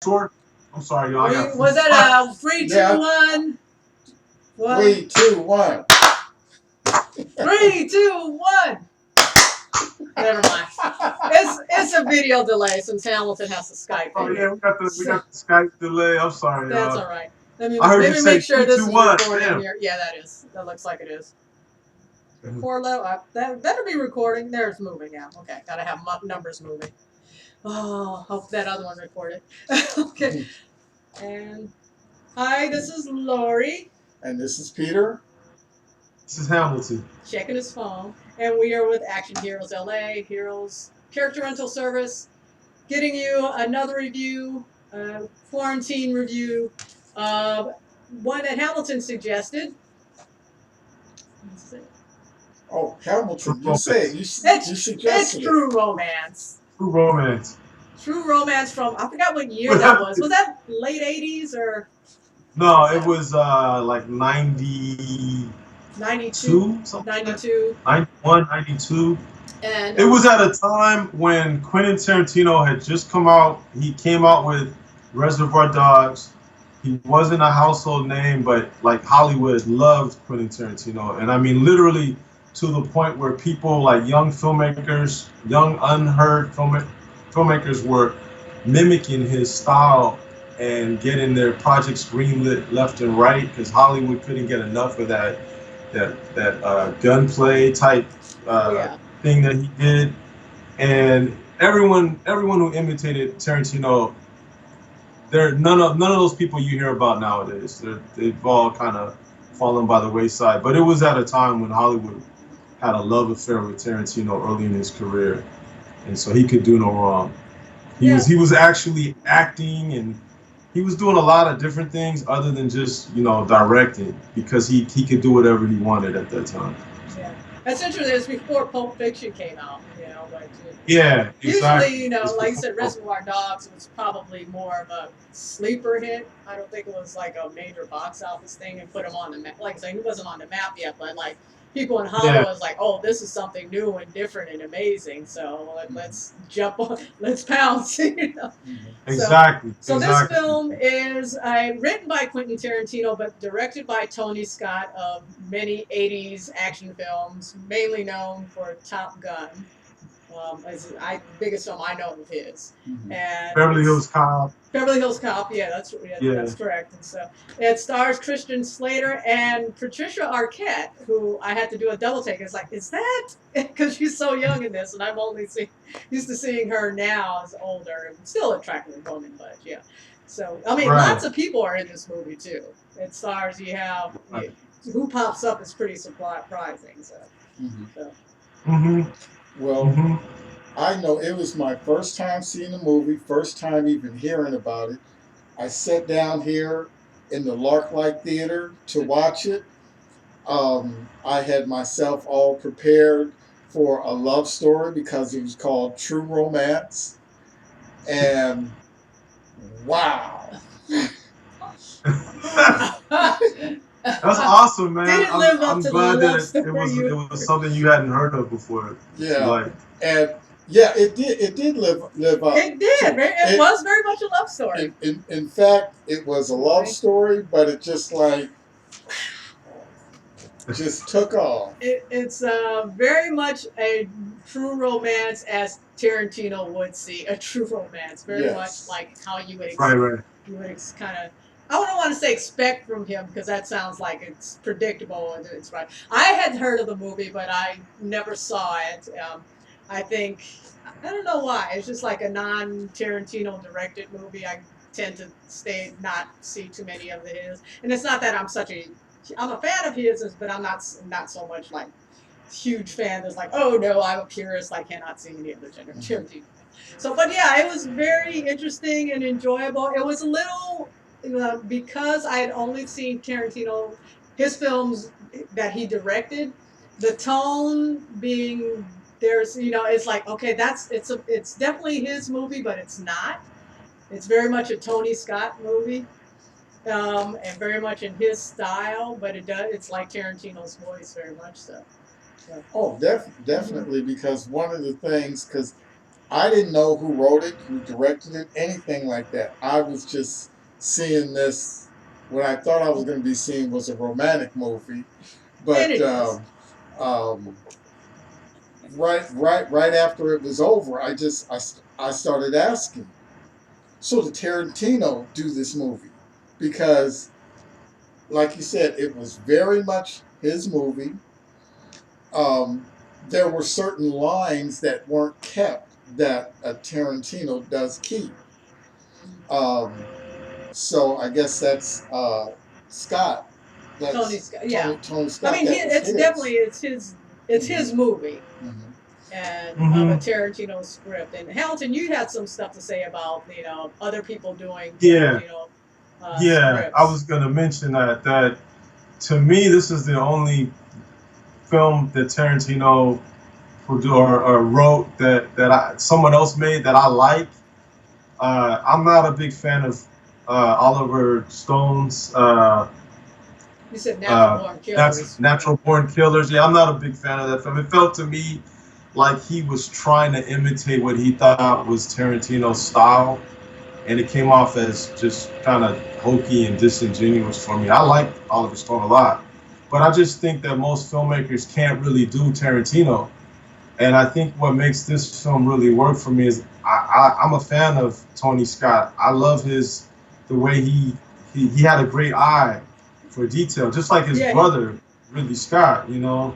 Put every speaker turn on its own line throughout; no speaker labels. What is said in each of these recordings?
Sword? I'm sorry, y'all. I got
Was that a 3, 2, 1?
3, 2, 1.
3, 2, 1. Never mind. It's a video delay since Hamilton has to Skype
Oh
in
yeah,
here.
we got the Skype delay. I'm sorry,
That's
y'all.
all right.
I heard
Let
you
me
say
make sure
three,
this
two,
is
one.
recording
Damn.
here. Yeah, that is. That looks like it is. Record low. That better be recording. There, it's moving now. Okay, gotta have numbers moving. Oh, hope that other one recorded. Okay. And hi, this is Lori.
And this is Peter.
This is Hamilton.
Checking his phone. And we are with Action Heroes LA, Heroes Character Rental Service, getting you another review, quarantine review, one that Hamilton suggested.
Oh, Hamilton, you said you suggested
it's True Romance.
True Romance.
True Romance from, I forgot what year that was. Was that late 80s or?
No, it was like 92, something
92.
Like 91, 92.
And
it was at a time when Quentin Tarantino had just come out. He came out with Reservoir Dogs. He wasn't a household name, but like Hollywood loved Quentin Tarantino. And I mean, literally to the point where people like young filmmakers, young unheard filmmakers were mimicking his style and getting their projects greenlit left and right because Hollywood couldn't get enough of that gunplay type thing that he did, and everyone who imitated Tarantino, none of those people you hear about nowadays. They've all kind of fallen by the wayside. But it was at a time when Hollywood had a love affair with Tarantino early in his career, and so he could do no wrong. He was actually acting, and he was doing a lot of different things other than just directing, because he could do whatever he wanted at that time.
Yeah, that's interesting. It's before Pulp Fiction came out, but
yeah, exactly.
Usually, like you said, Reservoir Dogs was probably more of a sleeper hit. I don't think it was like a major box office thing and put him on the map. Like I said, he wasn't on the map yet, but like people in Hollywood was like, oh, this is something new and different and amazing. So let's jump on, let's pounce.
Exactly.
So this film is written by Quentin Tarantino, but directed by Tony Scott of many 80s action films, mainly known for Top Gun. Biggest film I know of his. And
Beverly Hills Cop.
Beverly Hills Cop, that's correct. And so it stars Christian Slater and Patricia Arquette, who I had to do a double take. It's like, is that? Because she's so young in this, and I'm only used to seeing her now as older, and still attractive woman, but yeah. So I mean, lots of people are in this movie too. It stars who pops up is pretty surprising. So.
Well, I know it was my first time seeing the movie, first time even hearing about it. I sat down here in the Larklight Theater to watch it. I had myself all prepared for a love story because it was called True Romance. And wow.
That's awesome, man. I'm glad that it was something you hadn't heard of before.
Yeah. And yeah, it did live up.
It did. It was very much a love story.
In fact, it was a love story, but it just took off.
It's very much a true romance as Tarantino would see a true romance. Very much like how you would you would kind of. I don't want to say expect from him because that sounds like it's predictable and it's right. I had heard of the movie, but I never saw it. I think I don't know why. It's just like a non-Tarantino directed movie. I tend to not see too many of his, and it's not that I'm a fan of his, but I'm not so much like huge fan that's like, oh no, I'm a purist. I cannot see any other Tarantino. So, but yeah, it was very interesting and enjoyable. It was a little because I had only seen Tarantino, his films that he directed, the tone being it's like, okay, it's definitely his movie, but it's not. It's very much a Tony Scott movie. And very much in his style, but it's like Tarantino's voice very much so.
Oh, definitely, because one of the things, because I didn't know who wrote it, who directed it, anything like that. I was just seeing this. What I thought I was going to be seeing was a romantic movie,
And
but
it is.
um, right after it was over, I started asking. So did Tarantino do this movie? Because, like you said, it was very much his movie. Um, there were certain lines that weren't kept that Tarantino does keep. Um, so I guess that's Scott.
Tony
That's
Scott. Yeah.
Tony
I
Scott.
mean,
That was
it's
his.
definitely it's his
Hmm.
movie
Hmm.
and of a
Hmm.
Tarantino script. And Hamilton, you had some stuff to say about other people doing
Yeah,
Tarantino
yeah. I
scripts.
was gonna mention that to me, this is the only film that Tarantino or wrote that someone else made that I like. I'm not a big fan of Oliver Stone's
You said Natural Born Killers.
Natural Born Killers. Yeah, I'm not a big fan of that film. It felt to me like he was trying to imitate what he thought was Tarantino's style, and it came off as just kind of hokey and disingenuous for me. I like Oliver Stone a lot, but I just think that most filmmakers can't really do Tarantino. And I think what makes this film really work for me is I'm a fan of Tony Scott. I love the way he had a great eye for detail, just like his
Yeah,
brother Ridley Scott, you know.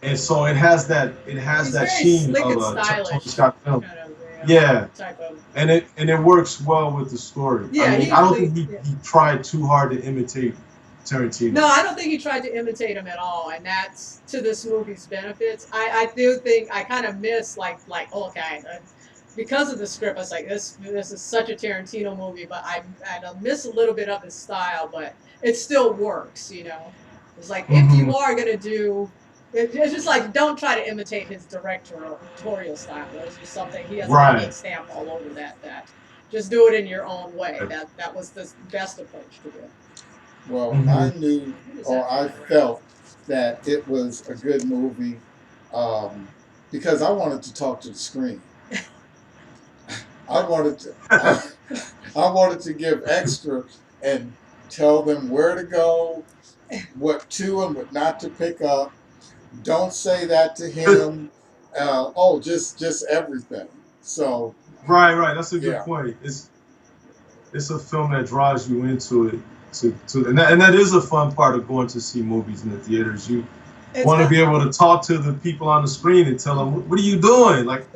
And so it has
he's
that
very
sheen
slick
of
and
a Tony
stylish,
Scott film.
kind of
Yeah,
type of.
and it works well with the story. I
Yeah,
mean,
he
I don't think
usually. Yeah.
he tried too hard to imitate
No,
Tarantino.
I don't think he tried to imitate him at all, and that's to this movie's benefits. I do think I kind of miss like okay, because of the script. I was like this is such a Tarantino movie, but I miss a little bit of his style, but it still works. It's like if
Hmm.
you are gonna do. It's just like don't try to imitate his directorial style. There's just something he has a unique
Right.
stamp all over that. Just do it in your own way. That was the best approach to it.
Well, I
Hmm.
knew
What is
or
that
I
for?
felt that it was a good movie um, because I wanted to talk to the screen. I wanted to. I wanted to give extra and tell them where to go, what to and what not to pick up. Don't say that to him. Oh, just everything. So
Right, right. That's a good
yeah.
point. It's a film that draws you into it and that is a fun part of going to see movies in the theaters. You
It's
want to
fun.
be able to talk to the people on the screen and tell them what are you doing, like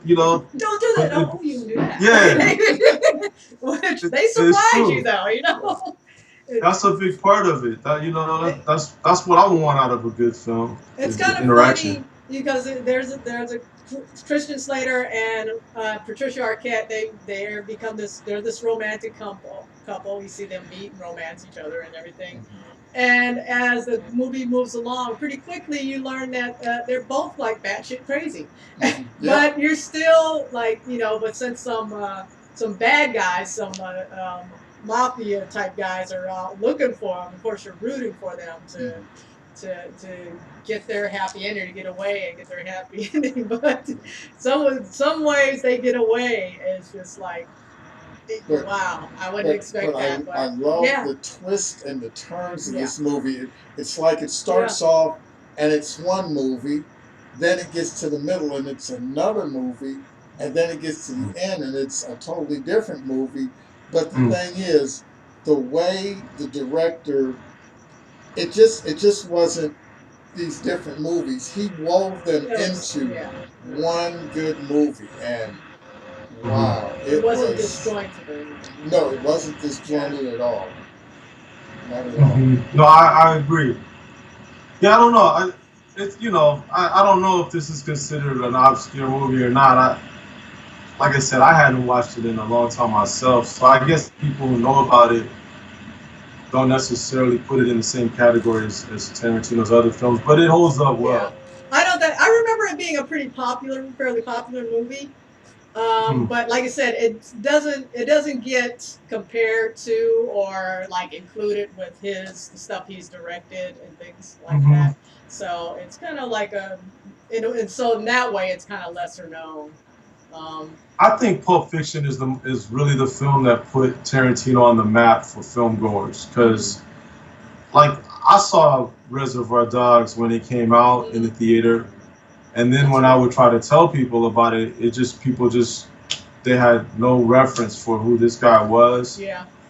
you know.
Don't do that.
But
Oh, you can do
yeah,
that. Which they
it's
surprise you
true.
though.
Right.
That's a big part of it. That's what I want out of a good film
it's
is the
kind of
interaction.
funny because there's a Christian Slater and Patricia Arquette. They're become this romantic couple. You see them meet and romance each other and everything.
Mhm.
And as the movie moves along, pretty quickly you learn that they're both like batshit crazy.
Mhm. Yeah.
But you're still like, but since some bad guys, some mafia type guys are out looking for them, of course you're rooting for them to
Mhm.
to get their happy ending, to get away and get their happy ending. But
Mhm.
some ways they get away is just like
But
wow, I wouldn't
but
expect that.
I
But
love
yeah,
the twist and the turns of
yeah,
this movie. It's like it
yeah.
starts off and it's one movie, then it gets to the middle and it's another movie, and then it gets to the end and it's a totally different movie. But the
Mm.
thing is, the way the director, it just wasn't these different movies. He wove them
It was
into
yeah.
one good movie, and
Hmm.
wow,
It
it
wasn't
was.
disjointed or anything.
No, it wasn't
Yeah.
disjointed at all. Not at all.
Hmm. No, I agree. Yeah, I don't know. It's I don't know if this is considered an obscure movie or not. Like I said, I hadn't watched it in a long time myself, so I guess people who know about it don't necessarily put it in the same category as Tarantino's other films, but it holds up
Yeah.
well.
I know that I remember it being a fairly popular movie.
Hmm.
But like I said, it doesn't get compared to or like included with the stuff he's directed and things like
Hmm.
that. So it's kind of like and so in that way, it's kind of lesser known.
I think Pulp Fiction is really the film that put Tarantino on the map for film goers because like I saw Reservoir Dogs when it came out in the theater, and then when I would try to tell people about it, it just people just they had no reference for who this guy was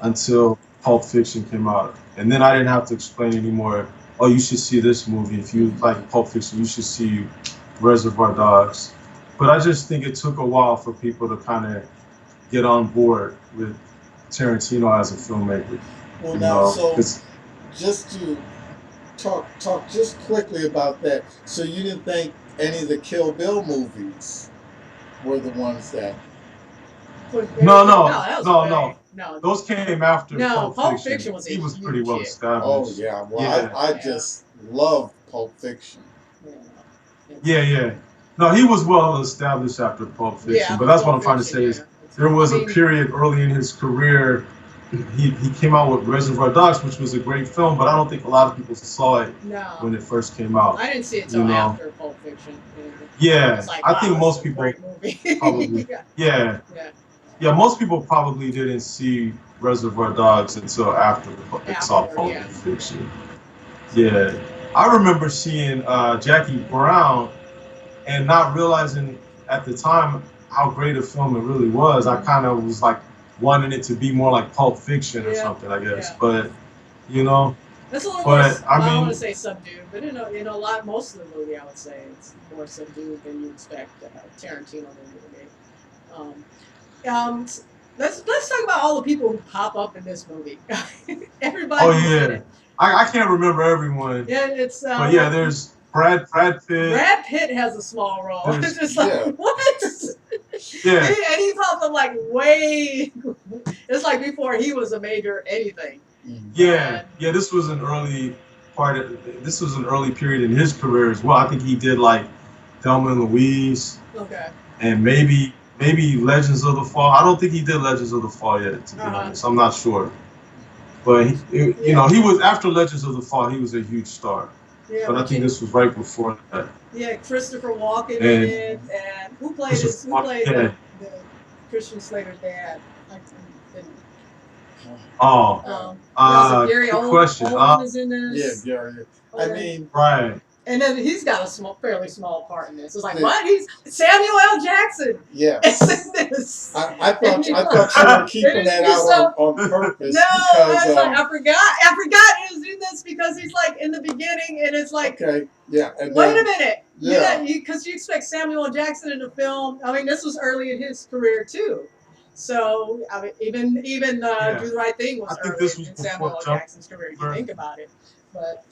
until Pulp Fiction came out, and then I didn't have to explain anymore. Oh, you should see this movie if you like Pulp Fiction. You should see Reservoir Dogs. But I just think it took a while for people to kind of get on board with Tarantino as a filmmaker.
Well,
you
now,
know,
so
'cause-
just to talk just quickly about that. So you didn't think any of the Kill Bill movies were the ones that?
No. Those came after
No,
Pulp Fiction.
was
He was pretty
huge
well
hit.
established.
Oh yeah, well I just love Pulp Fiction.
Yeah. No, he was well established after Pulp Fiction, but that's what I'm trying to say is there was a period early in his career. He came out with Reservoir Dogs, which was a great film, but I don't think a lot of people saw it when it first came out.
I didn't see it until after Pulp Fiction.
Yeah,
like,
I think most people probably. Yeah, most people probably didn't see Reservoir Dogs until after they saw Pulp Fiction. Yeah, I remember seeing Jackie Brown and not realizing at the time how great a film it really was. I kind of was like wanting it to be more like Pulp Fiction or something, I guess. But you know,
that's a little
more.
I don't want to say subdued, but most of the movie, I would say it's more subdued than you expect Tarantino to be. Let's talk about all the people who pop up in this movie. Everybody.
Oh yeah, I can't remember everyone.
Yeah, it's.
But yeah, there's Brad Pitt.
Brad Pitt has a small role. It's just like what?
Yeah.
And he popped up like way. It's like before he was a major anything.
Yeah. This was an early This was an early period in his career as well. I think he did like Thelma and Louise.
Okay.
And maybe Legends of the Fall. I don't think he did Legends of the Fall yet, to be honest. I'm not sure. But he was after Legends of the Fall. He was a huge star. Yeah, but I think this was right before that.
Yeah, Christopher Walken in it, and who played the Christian Slater's dad?
Gary
Oldman is in this.
Yeah, Gary. I mean,
right.
And then he's got a fairly small part in this. It's like, what? He's Samuel L. Jackson.
Yeah.
Is in this.
I thought you were keeping that out on purpose.
No, because, I forgot he was in this because he's like in the beginning, and it's like,
okay, yeah. And
wait a minute, because you expect Samuel L. Jackson in a film. I mean, this was early in his career too. So I mean, even Do the Right Thing was early in Samuel L. Jackson's career. If you think about it, but.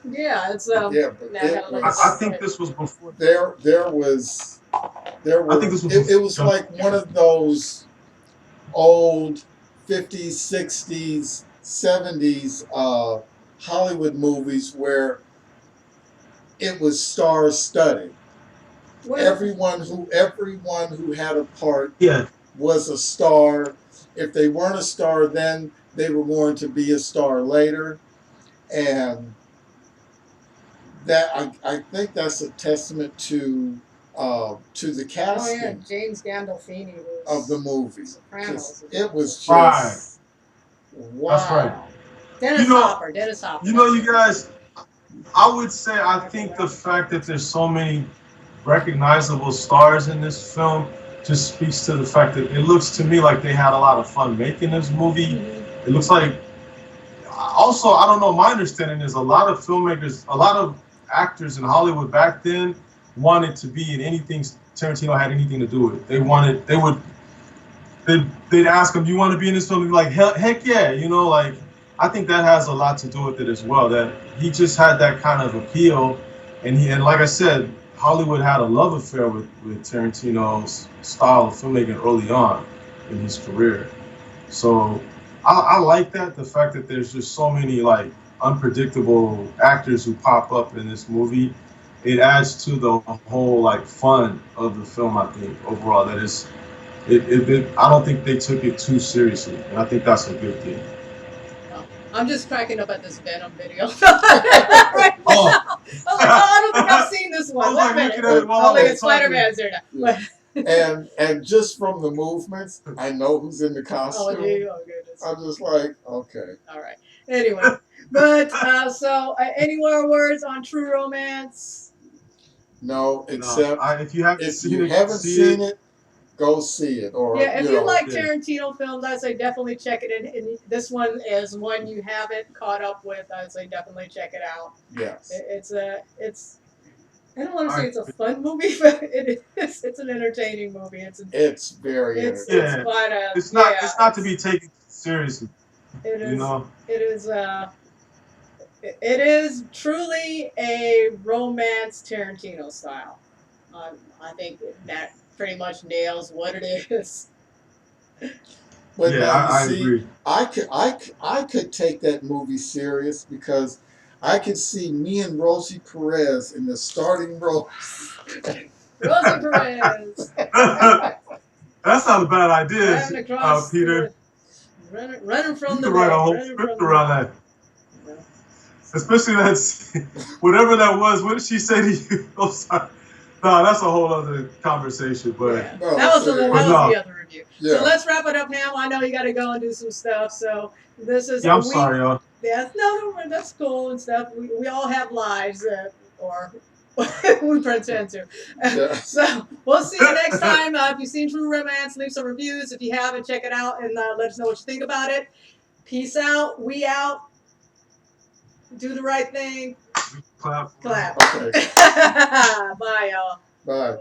Yeah, it's
I think this was before.
There was. I think this was. It was like one of those old 50s, 60s, 70s Hollywood movies where it was star-studded. Everyone who had a part was a star. If they weren't a star then, they were going to be a star later, and that I think that's a testament to the casting.
Oh yeah, James Gandolfini
of the movie. It was just wow.
That's right.
Dennis Hopper.
You know, you guys, I would say I think the fact that there's so many recognizable stars in this film just speaks to the fact that it looks to me like they had a lot of fun making this movie. It looks like. Also, I don't know. My understanding is a lot of filmmakers, a lot of actors in Hollywood back then wanted to be in anything Tarantino had anything to do with. They'd ask him, "Do you want to be in this film?" He'd be like, "Heck yeah!" You know, like I think that has a lot to do with it as well. That he just had that kind of appeal, and like I said, Hollywood had a love affair with Tarantino's style of filmmaking early on in his career. So I like that, the fact that there's just so many like unpredictable actors who pop up in this movie. It adds to the whole like fun of the film. I think overall that is, I don't think they took it too seriously, and I think that's a good thing.
I'm just cracking up at this Venom video. Right now. I was like, I don't think I've seen this one. Wait a minute. Spider-Man's there now.
and just from the movements, I know who's in the costume.
Oh, dude, oh goodness.
I'm just like, okay.
All right. Anyway, but so any more words on True Romance?
No, except
if you haven't
if
seen
you
it,
haven't
see
seen it, go see it. Or
Yeah, if you like
yeah.
Tarantino films, I'd say definitely check it in. And this one is one you haven't caught up with. I'd say definitely check it out.
Yes.
It's I don't want to say it's a fun movie, but it's an entertaining movie.
It's very
it's
entertaining.
quite a
It's not to be taken seriously.
It is
You know?
it is truly a romance Tarantino style. I think that pretty much nails what it is.
But
Yeah,
now you
I
see,
agree.
I could take that movie serious because I could see me and Rosie Perez in the starting role.
Rosie Perez.
That's not a bad idea,
Driving across
Peter.
running
You
from the
could write a
bay.
whole
Running
script
from
around that.
the
Especially that, whatever that was. What did she say to you? I'm sorry. No, that's a whole other conversation. But
yeah.
No,
that was the other review.
Yeah.
So let's wrap it up, Ham. I know you got to go and do some stuff. So this is
yeah, I'm sorry, y'all.
Yeah, no, that's cool and stuff. We all have lives, or we pretend to.
Yeah.
So we'll see you next time. If you've seen True Romance, leave some reviews. If you haven't, check it out and let us know what you think about it. Peace out. We out. Do the right thing.
Clap.
Clap.
Okay.
Bye, y'all.
Bye.